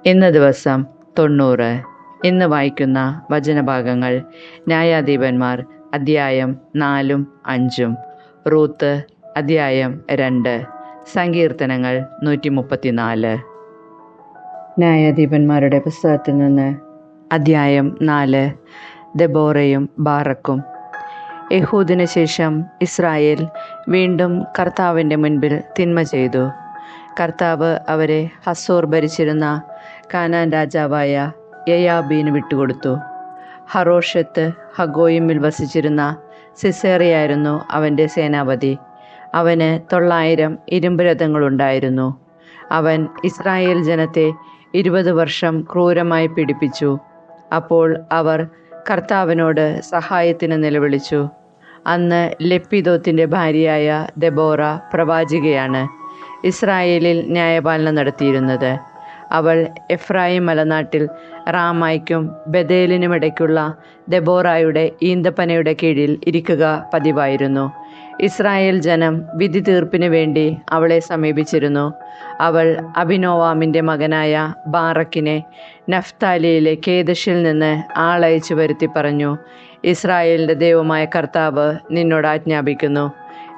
ഇന്ന് ദിവസം 90. ഇന്ന് വായിക്കുന്ന വചനഭാഗങ്ങൾ ന്യായാധിപന്മാർ അധ്യായം 4-5, റൂത്ത് അധ്യായം 2, സങ്കീർത്തനങ്ങൾ 134. ന്യായാധിപന്മാരുടെ പുസ്തകത്തിൽ നിന്ന് അധ്യായം 4. ദെബോറയും ബാറക്കും. യഹൂദിന് ശേഷം ഇസ്രായേൽ വീണ്ടും കർത്താവിൻ്റെ മുൻപിൽ തിന്മ ചെയ്തു. കർത്താവ് അവരെ ഹസോർ ഭരിച്ചിരുന്ന കാനാൻ രാജാവായ യയാബീന് വിട്ടുകൊടുത്തു. ഹറോഷത്ത് ഹഗോയിമിൽ വസിച്ചിരുന്ന സിസേറയായിരുന്നു അവൻ്റെ സേനാപതി. അവന് 900 ഇരുമ്പ് രഥങ്ങളുണ്ടായിരുന്നു. അവൻ ഇസ്രായേൽ ജനത്തെ 20 വർഷം ക്രൂരമായി പീഡിപ്പിച്ചു. അപ്പോൾ അവർ കർത്താവിനോട് സഹായത്തിന് നിലവിളിച്ചു. അന്ന് ലെപ്പിദോത്തിൻ്റെ ഭാര്യയായ ദെബോറ പ്രവാചികയാണ് ഇസ്രായേലിൽ ന്യായപാലനം നടത്തിയിരുന്നത്. അവൾ എഫ്രായിം മലനാട്ടിൽ റാമായ്ക്കും ബഥേലിനുമിടയ്ക്കുള്ള ദെബോറായുടെ ഈന്തപ്പനയുടെ കീഴിൽ ഇരിക്കുക പതിവായിരുന്നു. ഇസ്രായേൽ ജനം വിധി തീർപ്പിന് വേണ്ടി അവളെ സമീപിച്ചിരുന്നു. അവൾ അബിനോവാമിൻ്റെ മകനായ ബാറക്കിനെ നഫ്താലിയിലെ കേദശിൽ നിന്ന് ആളയച്ചു വരുത്തി പറഞ്ഞു, ഇസ്രായേലിൻ്റെ ദൈവമായ കർത്താവ് നിന്നോട് ആജ്ഞാപിക്കുന്നു,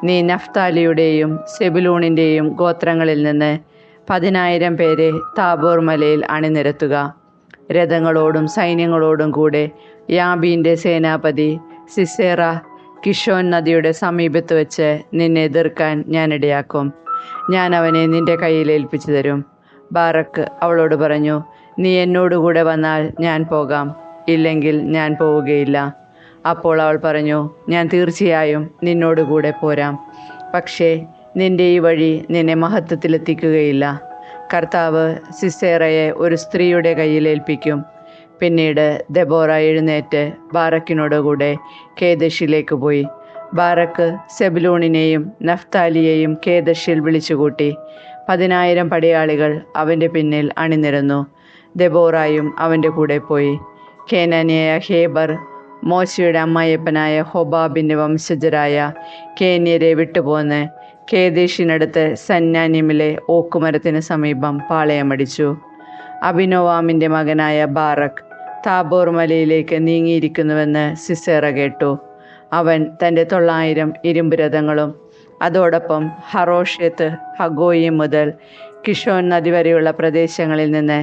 നീ നഫ്താലിയുടെയും സെബുലൂണിൻ്റെയും ഗോത്രങ്ങളിൽ നിന്ന് 10,000 പേരെ താബോർ മലയിൽ അണിനിരത്തുക. രഥങ്ങളോടും സൈന്യങ്ങളോടും കൂടെ യാബീൻ്റെ സേനാപതി സിസേറ കിഷോൻ നദിയുടെ സമീപത്ത് വെച്ച് നിന്നെ എതിർക്കാൻ ഞാൻ ഇടയാക്കും. ഞാൻ അവനെ നിന്റെ കയ്യിൽ ഏൽപ്പിച്ചു തരും. ബാറക്ക് അവളോട് പറഞ്ഞു, നീ എന്നോടുകൂടെ വന്നാൽ ഞാൻ പോകാം, ഇല്ലെങ്കിൽ ഞാൻ പോവുകയില്ല. അപ്പോൾ അവൾ പറഞ്ഞു, ഞാൻ തീർച്ചയായും നിന്നോടുകൂടെ പോരാം. പക്ഷേ നിന്റെ ഈ വഴി നിന്നെ മഹത്വത്തിലെത്തിക്കുകയില്ല. കർത്താവ് സിസേറയെ ഒരു സ്ത്രീയുടെ കയ്യിൽ ഏൽപ്പിക്കും. പിന്നീട് ദെബോറ എഴുന്നേറ്റ് ബാറക്കിനോടുകൂടെ കേദശിലേക്ക് പോയി. ബാറക്ക് സെബുലൂണിനെയും നഫ്താലിയെയും കേദശിൽ വിളിച്ചുകൂട്ടി. 10,000 പടയാളികൾ അവൻ്റെ പിന്നിൽ അണിനിരന്നു. ദെബോറായും അവൻ്റെ കൂടെ പോയി. കേനാനിയായ ഹേബർ മോശയുടെ അമ്മായപ്പനായ ഹോബാബിൻ്റെ വംശജരായ കേന്യരെ വിട്ടുപോന്ന് കേദേശിനടുത്ത് സന്നാനിമിലെ ഓക്കുമരത്തിന് സമീപം പാളയമടിച്ചു. അബിനോവാമിൻ്റെ മകനായ ബാറക്ക് താബോർ മലയിലേക്ക് നീങ്ങിയിരിക്കുന്നുവെന്ന് സിസേറ കേട്ടു. അവൻ തൻ്റെ 900 ഇരുമ്പ് രഥങ്ങളും അതോടൊപ്പം ഹറോഷത്ത് ഹഗോയിം മുതൽ കിഷോൻ നദി വരെയുള്ള പ്രദേശങ്ങളിൽ നിന്ന്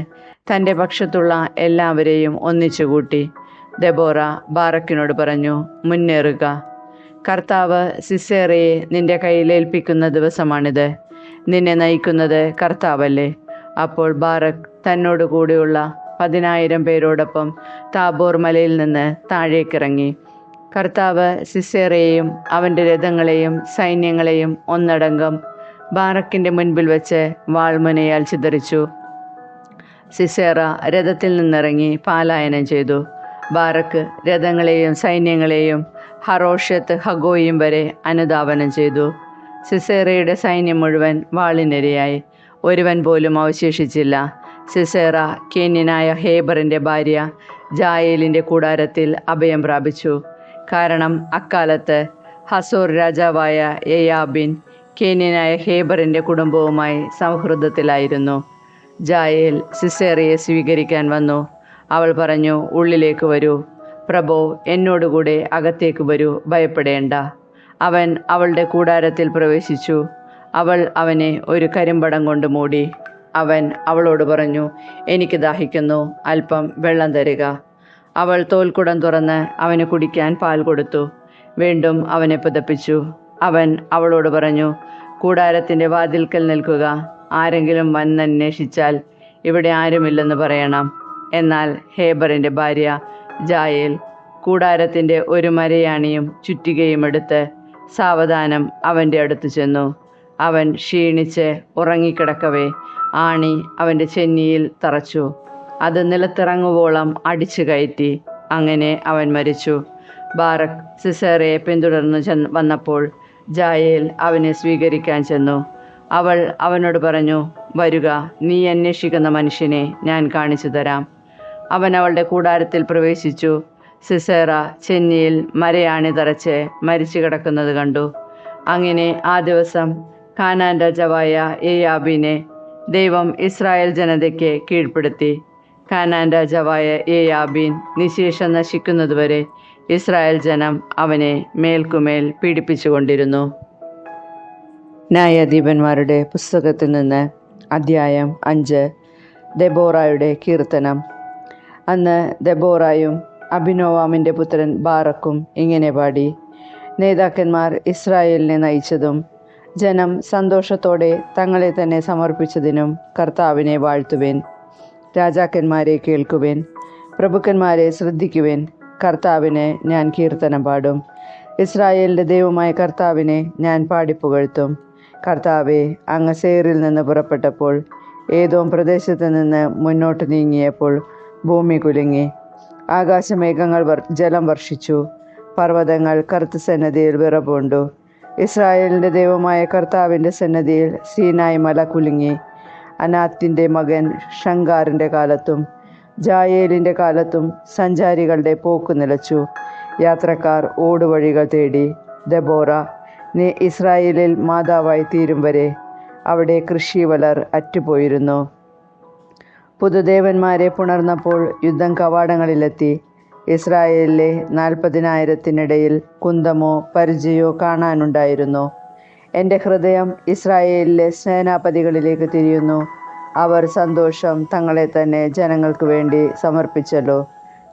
തൻ്റെ പക്ഷത്തുള്ള എല്ലാവരെയും ഒന്നിച്ചുകൂട്ടി. ദെബോറ ബാറക്കിനോട് പറഞ്ഞു, മുന്നേറുക, കർത്താവ് സിസേറയെ നിന്റെ കയ്യിലേൽപ്പിക്കുന്ന ദിവസമാണിത്. നിന്നെ നയിക്കുന്നത് കർത്താവല്ലേ. അപ്പോൾ ബാറക്ക് തന്നോട് കൂടെയുള്ള 10,000 പേരോടൊപ്പം താബോർ മലയിൽ നിന്ന് താഴേക്കിറങ്ങി. കർത്താവ് സിസേറയെയും അവൻ്റെ രഥങ്ങളെയും സൈന്യങ്ങളെയും ഒന്നടങ്കം ബാറക്കിൻ്റെ മുൻപിൽ വെച്ച് വാൾമുനയാൽ ചിതറിച്ചു. സിസേറ രഥത്തിൽ നിന്നിറങ്ങി പലായനം ചെയ്തു. ബാറക്ക് രഥങ്ങളെയും സൈന്യങ്ങളെയും ഹറോഷത്ത് ഹഗോയിം വരെ അനുധാവനം ചെയ്തു. സിസേറയുടെ സൈന്യം മുഴുവൻ വാളിനിരയായി, ഒരുവൻ പോലും അവശേഷിച്ചില്ല. സിസേറ കേന്യനായ ഹേബറിൻ്റെ ഭാര്യ ജായേലിൻ്റെ കൂടാരത്തിൽ അഭയം പ്രാപിച്ചു. കാരണം അക്കാലത്ത് ഹസോർ രാജാവായ യയാബിൻ കേന്യനായ ഹേബറിൻ്റെ കുടുംബവുമായി സൗഹൃദത്തിലായിരുന്നു. ജായേൽ സിസേറയെ സ്വീകരിക്കാൻ വന്നു. അവൾ പറഞ്ഞു, ഉള്ളിലേക്ക് വരൂ പ്രഭോ, എന്നോടുകൂടെ അകത്തേക്ക് വരൂ, ഭയപ്പെടേണ്ട. അവൻ അവളുടെ കൂടാരത്തിൽ പ്രവേശിച്ചു. അവൾ അവനെ ഒരു കരിമ്പടം കൊണ്ട് മൂടി. അവൻ അവളോട് പറഞ്ഞു, എനിക്ക് ദാഹിക്കുന്നു, അല്പം വെള്ളം തരിക. അവൾ തോൽക്കുടം തുറന്ന് അവന് കുടിക്കാൻ പാൽ കൊടുത്തു. വീണ്ടും അവനെ പുതപ്പിച്ചു. അവൻ അവളോട് പറഞ്ഞു, കൂടാരത്തിൻ്റെ വാതിൽക്കൽ നിൽക്കുക. ആരെങ്കിലും വന്നന്വേഷിച്ചാൽ ഇവിടെ ആരുമില്ലെന്ന് പറയണം. എന്നാൽ ഹേബറിൻ്റെ ഭാര്യ ജായേൽ കൂടാരത്തിൻ്റെ ഒരു മരയാണിയും ചുറ്റികയും എടുത്ത് സാവധാനം അവൻ്റെ അടുത്ത് ചെന്നു. അവൻ ക്ഷീണിച്ച് ഉറങ്ങിക്കിടക്കവേ ആണി അവൻ്റെ ചെന്നിയിൽ തറച്ചു. അത് നിലത്തിറങ്ങുവോളം അടിച്ചു കയറ്റി. അങ്ങനെ അവൻ മരിച്ചു. ബാറക്ക് സിസേറയെ പിന്തുടർന്നു വന്നപ്പോൾ ജായേൽ അവനെ സ്വീകരിക്കാൻ ചെന്നു. അവൾ അവനോട് പറഞ്ഞു, വരുക, നീ അന്വേഷിക്കുന്ന മനുഷ്യനെ ഞാൻ കാണിച്ചു തരാം. അവൻ അവളുടെ കൂടാരത്തിൽ പ്രവേശിച്ചു. സിസേറ ചെന്നിയിൽ മരയാണി തറച്ച് മരിച്ചു കിടക്കുന്നത് കണ്ടു. അങ്ങനെ ആ ദിവസം കാനാൻ രാജാവായ യയാബീനെ ദൈവം ഇസ്രായേൽ ജനതയ്ക്ക് കീഴ്പ്പെടുത്തി. കാനാൻ രാജാവായ യേയാബീൻ നിശേഷം നശിക്കുന്നതുവരെ ഇസ്രായേൽ ജനം അവനെ മേൽക്കുമേൽ പീഡിപ്പിച്ചുകൊണ്ടിരുന്നു. ന്യായാധിപന്മാരുടെ പുസ്തകത്തിൽ നിന്ന് അധ്യായം 5. ദെബോറായുടെ കീർത്തനം. അന്ന് ദെബോറായും അബിനോവാമിൻ്റെ പുത്രൻ ബാറക്കും ഇങ്ങനെ പാടി: നേതാക്കന്മാർ ഇസ്രായേലിനെ നയിച്ചതും ജനം സന്തോഷത്തോടെ തങ്ങളെ തന്നെ സമർപ്പിച്ചതിനും കർത്താവിനെ വാഴ്ത്തുവേൻ. രാജാക്കന്മാരെ കേൾക്കുവേൻ, പ്രഭുക്കന്മാരെ ശ്രദ്ധിക്കുവേൻ. കർത്താവിന് ഞാൻ കീർത്തനം പാടും. ഇസ്രായേലിൻ്റെ ദൈവമായ കർത്താവിനെ ഞാൻ പാടിപ്പുകഴ്ത്തും. കർത്താവെ, അങ്ങ് സേറിൽ നിന്ന് പുറപ്പെട്ടപ്പോൾ, ഏതോം പ്രദേശത്ത് നിന്ന് മുന്നോട്ട് നീങ്ങിയപ്പോൾ ഭൂമി കുലുങ്ങി. ആകാശമേഘങ്ങൾ ജലം വർഷിച്ചു. പർവ്വതങ്ങൾ കറുത്ത സന്നദ്ധിയിൽ വിറപൂണ്ടു. ഇസ്രായേലിൻ്റെ ദൈവമായ കർത്താവിൻ്റെ സന്നദ്ധിയിൽ സീനായ് മല കുലുങ്ങി. അനാത്തിൻ്റെ മകൻ ഷങ്കാറിൻ്റെ കാലത്തും ജായേലിൻ്റെ കാലത്തും സഞ്ചാരികളുടെ പോക്ക് നിലച്ചു. യാത്രക്കാർ ഓടുവഴികൾ തേടി. ദെബോറ, നീ ഇസ്രായേലിൽ മാതാവായി തീരും വരെ അവിടെ കൃഷിവലർ അറ്റുപോയിരുന്നു. പുതുദേവന്മാരെ പുണർന്നപ്പോൾ യുദ്ധം കവാടങ്ങളിലെത്തി. ഇസ്രായേലിലെ 40,000-ത്തിനിടയിൽ കുന്തമോ പരിചയോ കാണാനുണ്ടായിരുന്നു. എൻ്റെ ഹൃദയം ഇസ്രായേലിലെ സേനാപതികളിലേക്ക് തിരിയുന്നു. അവർ സന്തോഷം തങ്ങളെ തന്നെ ജനങ്ങൾക്ക് വേണ്ടി സമർപ്പിച്ചല്ലോ.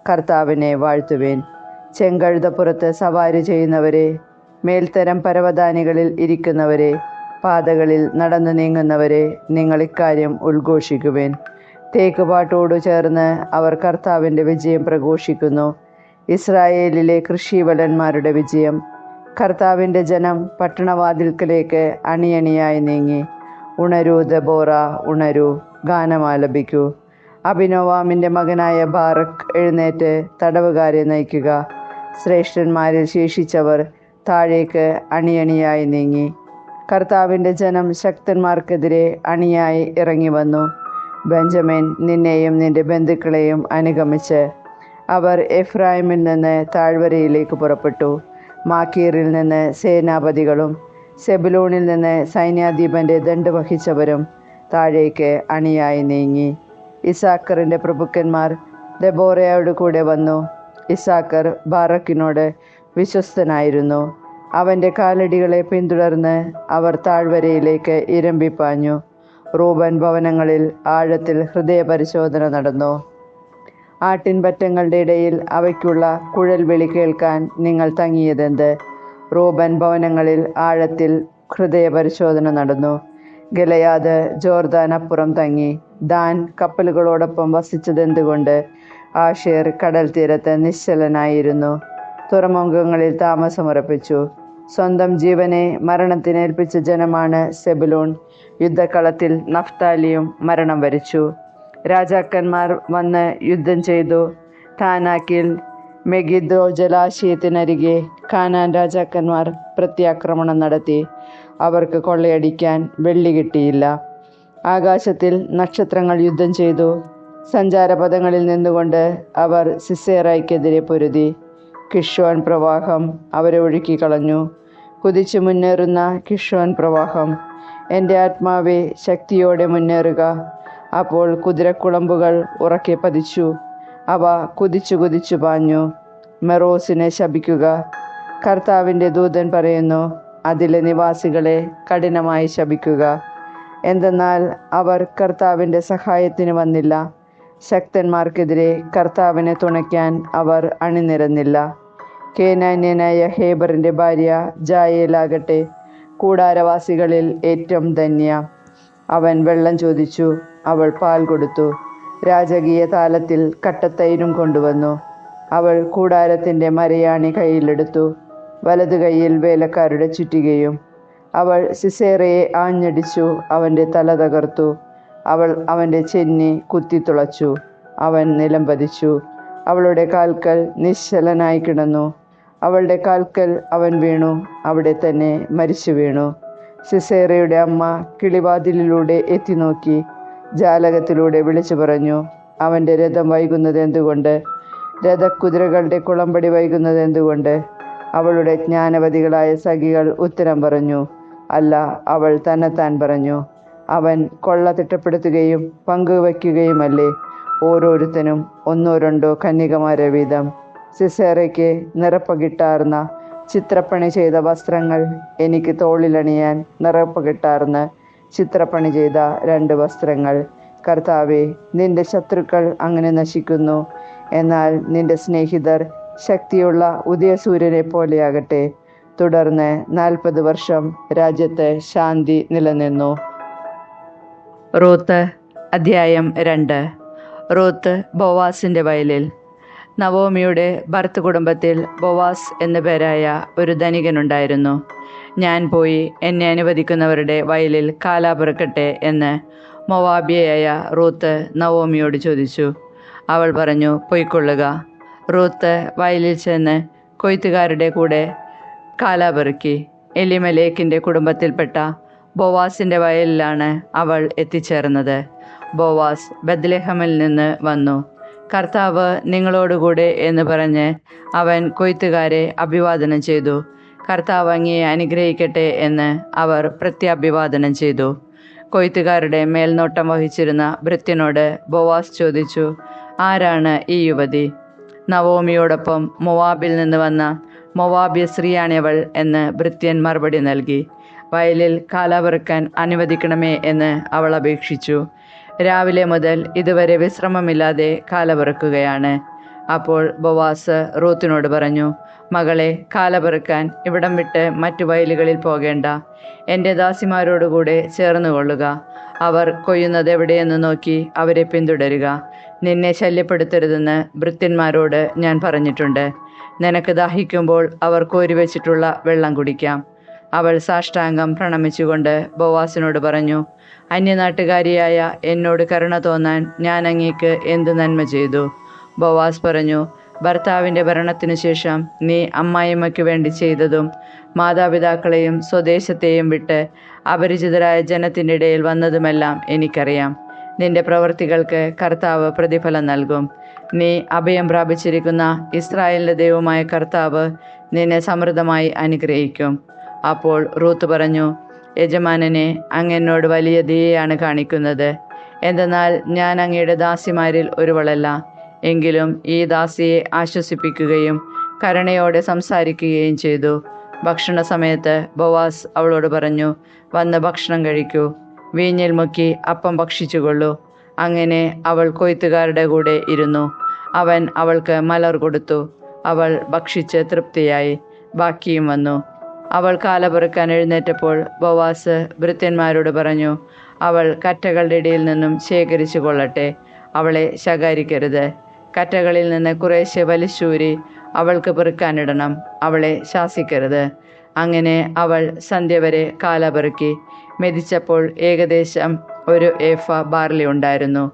കർത്താവിനെ വാഴ്ത്തുവേൻ. ചെങ്കഴുതപ്പുറത്ത് സവാരി ചെയ്യുന്നവരെ, മേൽത്തരം പരവതാനികളിൽ ഇരിക്കുന്നവരെ, പാതകളിൽ നടന്നു നീങ്ങുന്നവരെ, നിങ്ങൾ ഇക്കാര്യം ഉദ്ഘോഷിക്കുവേൻ. തേക്കുപാട്ടോടു ചേർന്ന് അവർ കർത്താവിൻ്റെ വിജയം പ്രഘോഷിക്കുന്നു. ഇസ്രായേലിലെ കൃഷിവലന്മാരുടെ വിജയം. കർത്താവിൻ്റെ ജനം പട്ടണവാതിൽക്കലേക്ക് അണിയണിയായി നീങ്ങി. ഉണരൂ ദെബോറ, ഉണരൂ, ഗാനമാലപിക്കൂ. അബിനോവാമിൻ്റെ മകനായ ബാറക്ക് എഴുന്നേറ്റ് തടവുകാരെ നയിക്കുക. ശ്രേഷ്ഠന്മാരിൽ ശേഷിച്ചവർ താഴേക്ക് അണിയണിയായി നീങ്ങി. കർത്താവിൻ്റെ ജനം ശക്തന്മാർക്കെതിരെ അണിയായി ഇറങ്ങി വന്നു. ബെഞ്ചമിൻ, നിന്നെയും നിന്റെ ബന്ധുക്കളെയും അനുഗമിച്ച് അവർ എഫ്രായിമിൽ നിന്ന് താഴ്വരയിലേക്ക് പുറപ്പെട്ടു. മാക്കീറിൽ നിന്ന് സേനാപതികളും സെബുലൂണിൽ നിന്ന് സൈന്യാധിപൻ്റെ ദണ്ഡ് വഹിച്ചവരും താഴേക്ക് അണിയായി നീങ്ങി. ഇസാക്കറിൻ്റെ പ്രഭുക്കന്മാർ ദെബോറയോട് കൂടെ വന്നു. ഇസാക്കർ ബാറക്കിനോട് വിശ്വസ്തനായിരുന്നു. അവൻ്റെ കാലടികളെ പിന്തുടർന്ന് അവർ താഴ്വരയിലേക്ക് ഇരമ്പിപ്പാഞ്ഞു. റൂബൻ ഭവനങ്ങളിൽ ആഴത്തിൽ ഹൃദയപരിശോധന നടന്നു. ആട്ടിൻപറ്റങ്ങളുടെ ഇടയിൽ അവയ്ക്കുള്ള കുഴൽ വിളി കേൾക്കാൻ നിങ്ങൾ തങ്ങിയതെന്ത്? റൂബൻ ഭവനങ്ങളിൽ ആഴത്തിൽ ഹൃദയപരിശോധന നടന്നു. ഗലയാദ് ജോർദാൻ അപ്പുറം തങ്ങി. ദാൻ കപ്പലുകളോടൊപ്പം വസിച്ചതെന്തുകൊണ്ട്? ആഷേർ കടൽ തീരത്ത് നിശ്ചലനായിരുന്നു. തുറമുഖങ്ങളിൽ താമസമുറപ്പിച്ചു. സ്വന്തം ജീവനെ മരണത്തിനേൽപ്പിച്ച ജനമാണ് സെബുലൂൺ. യുദ്ധക്കളത്തിൽ നഫ്താലിയും മരണം വരിച്ചു. രാജാക്കന്മാർ വന്ന് യുദ്ധം ചെയ്തു. താനാക്കിൽ മെഗിദ്ദോ ജലാശയത്തിനരികെ കാനാൻ രാജാക്കന്മാർ പ്രത്യാക്രമണം നടത്തി. അവർക്ക് കൊള്ളയടിക്കാൻ വെള്ളി കിട്ടിയില്ല. ആകാശത്തിൽ നക്ഷത്രങ്ങൾ യുദ്ധം ചെയ്തു. സഞ്ചാരപഥങ്ങളിൽ നിന്നുകൊണ്ട് അവർ സിസേറയ്ക്കെതിരെ പൊരുതി. കിഷോൻ പ്രവാഹം അവരെ ഒഴുക്കിക്കളഞ്ഞു. കുതിച്ചു മുന്നേറുന്ന കിഷോൻ പ്രവാഹം. എൻ്റെ ആത്മാവെ, ശക്തിയോടെ മുന്നേറുക. അപ്പോൾ കുതിരക്കുളമ്പുകൾ ഉറക്കെ പതിച്ചു. അവ കുതിച്ചു കുതിച്ചു പാഞ്ഞു. മെറോസിനെ ശപിക്കുക. കർത്താവിൻ്റെ ദൂതൻ പറയുന്നു, അതിലെ നിവാസികളെ കഠിനമായി ശപിക്കുക. എന്തെന്നാൽ അവർ കർത്താവിൻ്റെ സഹായത്തിന് വന്നില്ല. ശക്തന്മാർക്കെതിരെ കർത്താവിനെ തുണയ്ക്കാൻ അവർ അണിനിരന്നില്ല. കേനാന്യനായ ഹേബറിൻ്റെ ഭാര്യ ജായേലാകട്ടെ കൂടാരവാസികളിൽ ഏറ്റവും ധന്യ. അവൻ വെള്ളം ചോദിച്ചു, അവൾ പാൽ കൊടുത്തു. രാജകീയ താലത്തിൽ കട്ടത്തൈരും കൊണ്ടുവന്നു. അവൾ കൂടാരത്തിൻ്റെ മരയാണി കയ്യിലെടുത്തു, വലതു കൈയിൽ വേലക്കാരുടെ ചുറ്റികയും. അവൾ സിസേറയെ ആഞ്ഞടിച്ചു, അവൻ്റെ തല തകർത്തു. അവൾ അവൻ്റെ ചെന്നി കുത്തിത്തുളച്ചു. അവൻ നിലം പതിച്ചു. അവളുടെ കാൽക്കൽ നിശ്ചലനായി കിടന്നു. അവളുടെ കാൽക്കൽ അവൻ വീണു, അവിടെ തന്നെ മരിച്ചു വീണു. സിസേറയുടെ അമ്മ കിളിവാതിലിലൂടെ എത്തി നോക്കി. ജാലകത്തിലൂടെ വിളിച്ചു പറഞ്ഞു, അവൻ്റെ രഥം വൈകുന്നത് എന്തുകൊണ്ട്? രഥക്കുതിരകളുടെ കുളമ്പടി വൈകുന്നത് എന്തുകൊണ്ട്? അവളുടെ ജ്ഞാനവതികളായ സഖികൾ ഉത്തരം പറഞ്ഞു, അല്ല, അവൾ തന്നെത്താൻ പറഞ്ഞു. അവൻ കൊള്ള തിട്ടപ്പെടുത്തുകയും പങ്കുവയ്ക്കുകയുമല്ലേ? ഓരോരുത്തനും 1-2 കന്യകമാരെ വീതം. സിസേറയ്ക്ക് നിറപ്പകിട്ടാർന്ന ചിത്രപ്പണി ചെയ്ത വസ്ത്രങ്ങൾ, എനിക്ക് തോളിലണിയാൻ നിറപ്പകിട്ടാർന്ന് ചിത്രപ്പണി ചെയ്ത 2 വസ്ത്രങ്ങൾ. കർത്താവേ, നിന്റെ ശത്രുക്കൾ അങ്ങനെ നശിക്കുന്നു. എന്നാൽ നിന്റെ സ്നേഹിതർ ശക്തിയുള്ള ഉദയസൂര്യനെ പോലെയാകട്ടെ. തുടർന്ന് 40 വർഷം രാജ്യത്ത് ശാന്തി നിലനിന്നു. റൂത്ത് അധ്യായം 2. റൂത്ത് ബോവാസിൻ്റെ വയലിൽ. നവോമിയുടെ ഭർത്തൃ കുടുംബത്തിൽ ബോവാസ് എന്നു പേരായ ഒരു ധനികനുണ്ടായിരുന്നു. ഞാൻ പോയി എന്നെ അനുവദിക്കുന്നവരുടെ വയലിൽ കാലാപിറക്കട്ടെ എന്ന് മോവാബ്യയായ റൂത്ത് നവോമിയോട് ചോദിച്ചു. അവൾ പറഞ്ഞു, പൊയ്ക്കൊള്ളുക. റൂത്ത് വയലിൽ ചെന്ന് കൊയ്ത്തുകാരുടെ കൂടെ കാലാപിറുക്കി. എലിമലേക്കിൻ്റെ കുടുംബത്തിൽപ്പെട്ട ബോവാസിൻ്റെ വയലിലാണ് അവൾ എത്തിച്ചേർന്നത്. ബോവാസ് ബത്ലഹേമിൽ നിന്ന് വന്നു. കർത്താവ് നിങ്ങളോടുകൂടെ എന്ന് പറഞ്ഞ് അവൻ കൊയ്ത്തുകാരെ അഭിവാദനം ചെയ്തു. കർത്താവ് അങ്ങയെ അനുഗ്രഹിക്കട്ടെ എന്ന് അവർ പ്രത്യാഭിവാദനം ചെയ്തു. കൊയ്ത്തുകാരുടെ മേൽനോട്ടം വഹിച്ചിരുന്ന ഭൃത്യനോട് ബോവാസ് ചോദിച്ചു, ആരാണ് ഈ യുവതി? നവോമിയോടൊപ്പം മോവാബിൽ നിന്ന് വന്ന മോവാബ്യ സ്ത്രീയാണിവൾ എന്ന് ഭൃത്യൻ മറുപടി നൽകി. വയലിൽ കാലാപിറുക്കാൻ അനുവദിക്കണമേ എന്ന് അവൾ അപേക്ഷിച്ചു. രാവിലെ മുതൽ ഇതുവരെ വിശ്രമമില്ലാതെ കാലപിറക്കുകയാണ്. അപ്പോൾ ബോവാസ് റൂത്തിനോട് പറഞ്ഞു, മകളെ, കാലപിറുക്കാൻ ഇവിടം വിട്ട് മറ്റു വയലുകളിൽ പോകേണ്ട. എൻ്റെ ദാസിമാരോടുകൂടെ ചേർന്നുകൊള്ളുക. അവർ കൊയ്യുന്നത് എവിടെയെന്ന് നോക്കി അവരെ പിന്തുടരുക. നിന്നെ ശല്യപ്പെടുത്തരുതെന്ന് ഭൃത്യന്മാരോട് ഞാൻ പറഞ്ഞിട്ടുണ്ട്. നിനക്ക് ദാഹിക്കുമ്പോൾ അവർ കോരിവെച്ചിട്ടുള്ള വെള്ളം കുടിക്കാം. അവൾ സാഷ്ടാംഗം പ്രണമിച്ചുകൊണ്ട് ബോവാസിനോട് പറഞ്ഞു, അന്യനാട്ടുകാരിയായ എന്നോട് കരുണ തോന്നാൻ ഞാൻ അങ്ങേക്ക് എന്ത് നന്മ ചെയ്തു? ബോവാസ് പറഞ്ഞു, ഭർത്താവിൻ്റെ ഭരണത്തിനു ശേഷം നീ അമ്മായിമ്മയ്ക്ക് വേണ്ടി ചെയ്തതും മാതാപിതാക്കളെയും സ്വദേശത്തെയും വിട്ട് അപരിചിതരായ ജനത്തിൻ്റെ ഇടയിൽ വന്നതുമെല്ലാം എനിക്കറിയാം. നിന്റെ പ്രവൃത്തികൾക്ക് കർത്താവ് പ്രതിഫലം നൽകും. നീ അഭയം പ്രാപിച്ചിരിക്കുന്ന ഇസ്രായേലിൻ്റെ ദൈവമായ കർത്താവ് നിന്നെ സമൃദ്ധമായി അനുഗ്രഹിക്കും. അപ്പോൾ റൂത്ത് പറഞ്ഞു, യജമാനനെ, അങ്ങ് എന്നോട് വലിയ ദയയാണ് കാണിക്കുന്നത്. എന്തെന്നാൽ ഞാൻ അങ്ങയുടെ ദാസിമാരിൽ ഒരുവളല്ല. എങ്കിലും ഈ ദാസിയെ ആശ്വസിപ്പിക്കുകയും കരുണയോടെ സംസാരിക്കുകയും ചെയ്തു. ഭക്ഷണ സമയത്ത് ബോവാസ് അവളോട് പറഞ്ഞു, വന്ന് ഭക്ഷണം കഴിക്കൂ. വീഞ്ഞിൽ മുക്കി അപ്പം ഭക്ഷിച്ചുകൊള്ളൂ. അങ്ങനെ അവൾ കൊയ്ത്തുകാരുടെ കൂടെ ഇരുന്നു. അവൻ അവൾക്ക് മലർ കൊടുത്തു. അവൾ ഭക്ഷിച്ച് തൃപ്തിയായി. ബാക്കിയും വന്നു. അവൾ കാലപിറുക്കാൻ എഴുന്നേറ്റപ്പോൾ ബോവാസ് ഭൃത്യന്മാരോട് പറഞ്ഞു, അവൾ കറ്റകളുടെ ഇടയിൽ നിന്നും ശേഖരിച്ചു കൊള്ളട്ടെ. അവളെ ശകാരിക്കരുത്. കറ്റകളിൽ നിന്ന് കുറേശ്ശെ വലിച്ചൂരി അവൾക്ക് പെറുക്കാനിടണം. അവളെ ശാസിക്കരുത്. അങ്ങനെ അവൾ സന്ധ്യ വരെ കാലപിറുക്കി. മെതിച്ചപ്പോൾ ഏകദേശം 1 ഏഫ ബാർലി ഉണ്ടായിരുന്നു.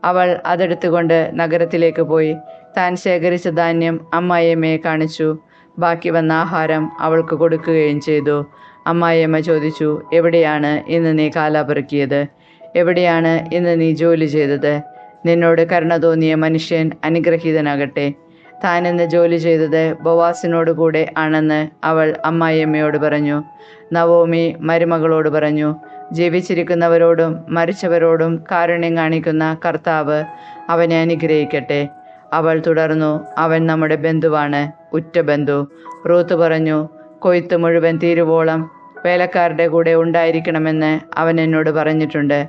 അവൾ അതെടുത്തുകൊണ്ട് നഗരത്തിലേക്ക് പോയി താൻ ശേഖരിച്ച ധാന്യം അമ്മായിയമ്മയെ കാണിച്ചു. ബാക്കി വന്ന ആഹാരം അവൾക്ക് കൊടുക്കുകയും ചെയ്തു. അമ്മായിയമ്മ ചോദിച്ചു, എവിടെയാണ് ഇന്ന് നീ കാലാപിറുക്കിയത്? എവിടെയാണ് ഇന്ന് നീ ജോലി ചെയ്തത്? നിന്നോട് കരുണ തോന്നിയ മനുഷ്യൻ അനുഗ്രഹീതനാകട്ടെ. താൻ ഇന്ന് ജോലി ചെയ്തത് ബോവാസിനോട് കൂടെ ആണെന്ന് അവൾ അമ്മായിയമ്മയോട് പറഞ്ഞു. നവോമി മരുമകളോട് പറഞ്ഞു, ജീവിച്ചിരിക്കുന്നവരോടും മരിച്ചവരോടും കാരുണ്യം കാണിക്കുന്ന കർത്താവ് അവനെ അനുഗ്രഹിക്കട്ടെ. അവൾ തുടർന്നു, അവൻ നമ്മുടെ ബന്ധുവാണ്, ഉറ്റ ബന്ധു. റൂത്ത് പറഞ്ഞു, കൊയ്ത്ത് മുഴുവൻ തീരുവോളം വേലക്കാരുടെ കൂടെ ഉണ്ടായിരിക്കണമെന്ന് അവൻ എന്നോട് പറഞ്ഞിട്ടുണ്ട്.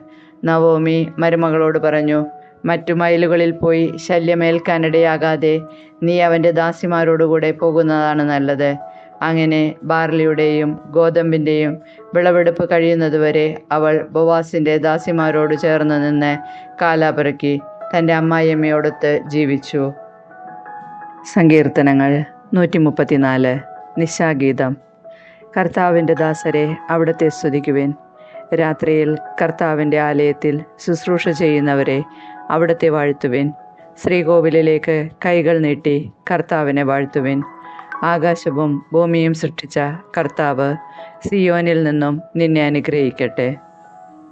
നവോമി മരുമകളോട് പറഞ്ഞു, മറ്റു മയിലുകളിൽ പോയി ശല്യമേൽക്കാനിടയാകാതെ നീ അവൻ്റെ ദാസിമാരോടുകൂടെ പോകുന്നതാണ് നല്ലത്. അങ്ങനെ ബാർലിയുടെയും ഗോതമ്പിൻ്റെയും വിളവെടുപ്പ് കഴിയുന്നതുവരെ അവൾ ബോവാസിൻ്റെ ദാസിമാരോട് ചേർന്ന് നിന്ന് കാലാപിറുക്കി തൻ്റെ അമ്മായിയമ്മയോടൊത്ത് ജീവിച്ചു. സങ്കീർത്തനങ്ങൾ 134. നിശാഗീതം. കർത്താവിൻ്റെ ദാസരെ, അവിടുത്തെ സ്തുതിക്കുവിൻ. രാത്രിയിൽ കർത്താവിൻ്റെ ആലയത്തിൽ ശുശ്രൂഷ ചെയ്യുന്നവരെ, അവിടുത്തെ വാഴ്ത്തുവിൻ. ശ്രീകോവിലിലേക്ക് കൈകൾ നീട്ടി കർത്താവിനെ വാഴ്ത്തുവിൻ. ആകാശവും ഭൂമിയും സൃഷ്ടിച്ച കർത്താവ് സിയോനിൽ നിന്നും നിന്നെ അനുഗ്രഹിക്കട്ടെ.